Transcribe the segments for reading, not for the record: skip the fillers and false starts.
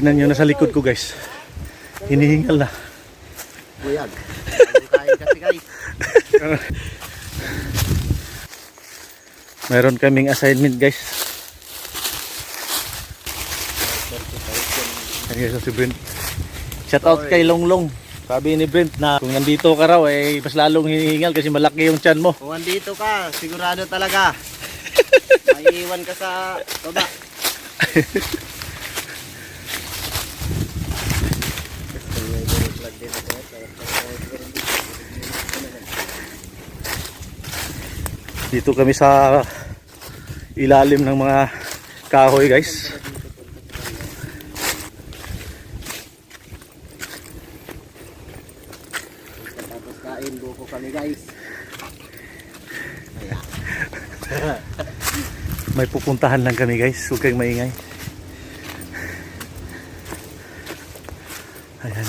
Tingnan nyo na sa likod ko guys. Hinihingal na. Buyag. Tayo kasi guys. Mayroon kaming assignment guys. Ayan si Brent. Shout out kay Longlong. Sabi ni Brent na kung nandito ka raw eh mas lalong hinihingal kasi malaki yung tiyan mo. Kung nandito ka, sigurado talaga. Maiiwan ka sa baba. Dito kami sa ilalim ng mga kahoy guys. Tapos kain buko kami guys. May pupuntahan lang kami guys. Huwag kayong maingay. Ayan.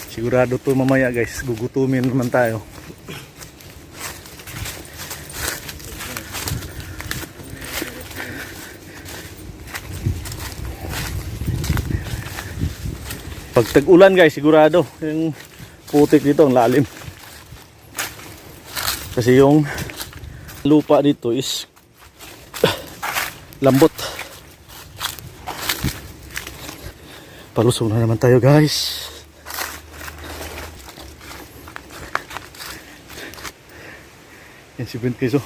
Sigurado to mamaya guys. Gugutumin naman tayo. Pag tag-ulan guys, sigurado yung putik dito ang lalim. Kasi yung lupa dito is lambot. Palusong na naman tayo guys. Yan si Brent Quezon.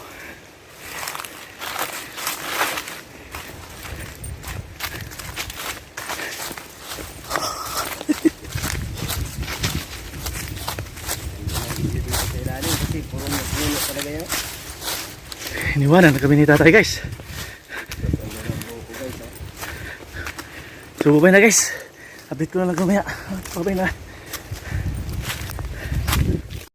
Iniwanan na kami ni tatay guys. So bye na guys. Update ko na lang kumaya. Bye na.